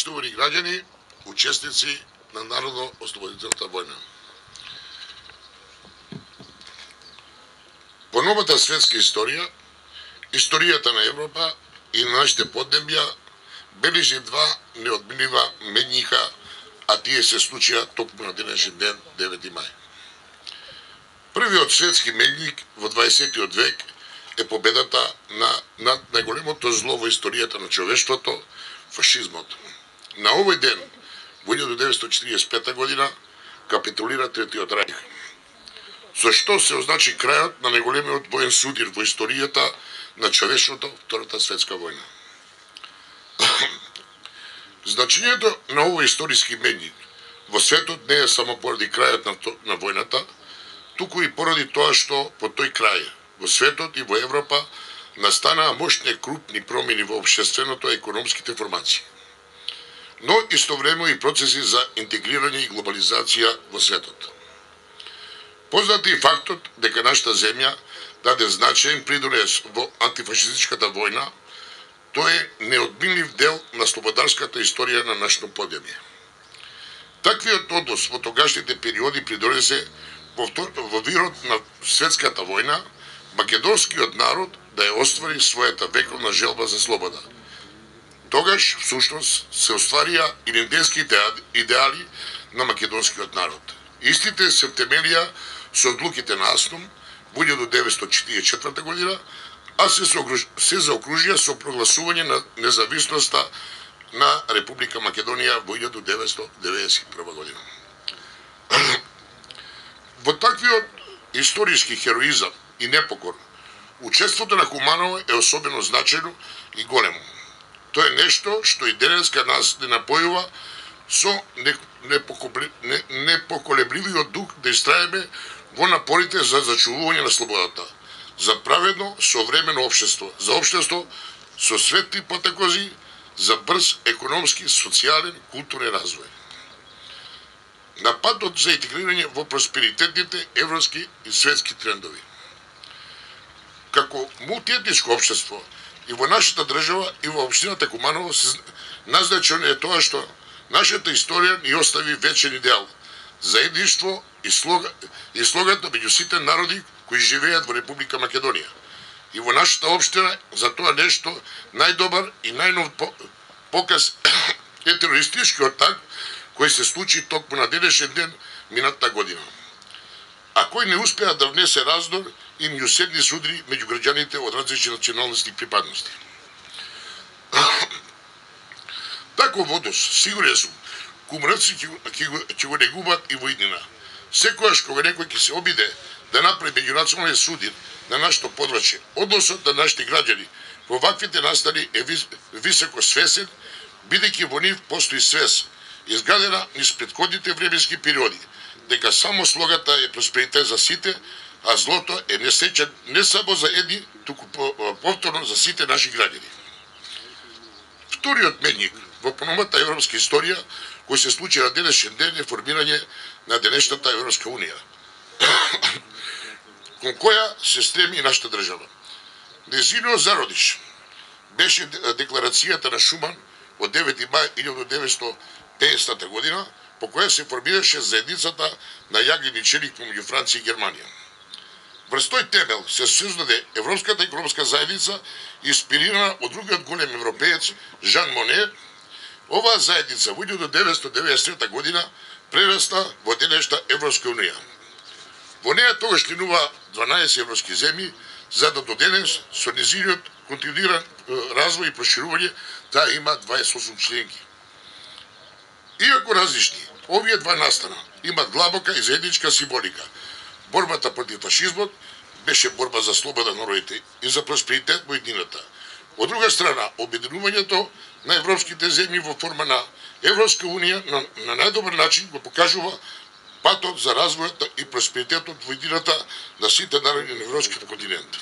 Поштувани граѓани, учесници на Народно-ослободителната војна. По новата светска историја, историјата на Европа и на нашите поднебја бележи два неодминлива менјиха, а тие се случија токму на денешен ден, 9 мај. Првиот светски менјик во 20. век е победата над најголемото зло во историјата на човештвото, фашизмот. На овој ден, во 1945 година, капитулира Третиот рајх, со што се означи крајот на најголемиот воен судир во историјата на човештвото, Втората светска војна. Значењето на овој историски менјик во светот не е само поради крајот на војната, туку и поради тоа што по тој крај во светот и во Европа настанаа мощни крупни промени во општественото и економските формации, но истовремено и процеси за интегрирање и глобализација во светот. Познат е фактот дека нашата земја даде значаен придонес во антифашистичката војна. Тој е неодминлив дел на слободарската историја на нашето поднебје. Таквиот однос во тогашните периоди придонесе во вирот на светската војна македонскиот народ да ја оствари својата вековна желба за слобода. Тогаш, всушност, се остварија идентските идеали на македонскиот народ. Истите се втемелија со одлуките на Аснум во 1944 година, а се заокружија со прогласување на независноста на Република Македонија во 1991 година. Во таквиот историски хероизам и непокор, учеството на Куманово е особено значајно и големо. Тоа е нешто што и денеска нас не напојува со непоколебливиот дух да истраеме во напорите за зачувување на слободата, за праведно, современо општество, за општество со светли потекози, за брз економски, социјален, културен развој. На патот за интегрирање во просперитетните европски и светски трендови. Како мултиетничко општество и во нашата држава и во општината Куманово назначено е тоа што нашата историја ни остави вечен идеал, заедништво и слогата меѓу сите народи кои живеат во Република Македонија. И во нашата општина за тоа нешто најдобар и најнов показ е терористичкиот атак кој се случи токму на денешен ден минатата година, а кој не успеа да внесе раздор и меѓуседни судри меѓу граѓаните од различни националности и припадности. Таков однос, сигурен сум, кумраци ќе го негуваат и во иднина. Секогаш кога некој ќе се обиде да направи меѓунационален судир на нашето подрачје, односот на нашите граѓани во ваквите настани е високо свесен, бидејќи во нив постои свес, изградена низ претходните временски периоди, дека само слогата е просперитет за сите, а злото е несечен не само за едни, туку повторно за сите наши граѓани. Вториот менјик во поновата европска историја кој се случи на денешен ден е формирање на денешната Европска унија, кон која се стреми нашата држава. Незиниот зародиш беше декларацијата на Шуман од 9 мај 1950 година, по која се формираше заедницата на јаглени челик помеѓу Франција и Германија. Врз тој темел се создаде Европската економска заедница, инспирирана од другиот голем европеец Жан Моне. Оваа заедница во 1993 година прерасна во денешната Европска унија. Во неја тогаш членува 12 европски земји, за да до денес со незиниот континуиран развој и проширување таа има 28 членки. Иако различни, овие два настана имат длабока и заедничка символика. Борбата против фашизмот беше борба за слобода на народите и за просперитет во еднината. Од друга страна, обединувањето на европските земји во форма на Европска унија на најдобар начин го покажува патот за развојот и просперитетот во еднината на сите народи на европскиот континент.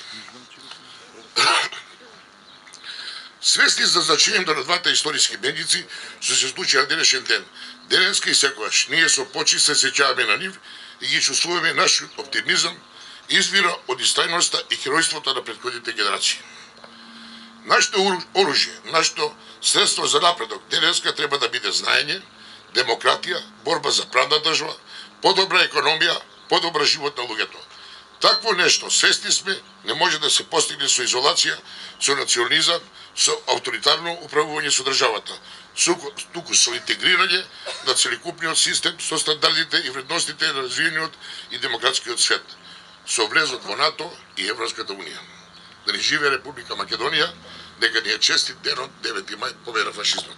Свесни за значењето на двата историски менјици што се случи на денешен ден, денеска и секогаш, ние со почит се сеќаваме на нив и ги чувствуваме нашиот оптимизам извира од истрајноста и херојството на претходните генерации. Нашето оружие, нашето средство за напредок денеска треба да биде знаење, демократија, борба за правна држава, подобра економија, подобра живот на луѓето. Такво нешто, свесни сме, не може да се постигне со изолација, со национализам, со авторитарно управување со државата, туку со интегрирање на целокупниот систем со стандардите и вредностите на развиениот и демократскиот свет, со влезот во НАТО и Европската унија. Да ни живее Република Македонија, дека ни е честит денот 9 мај, победа фашизмот.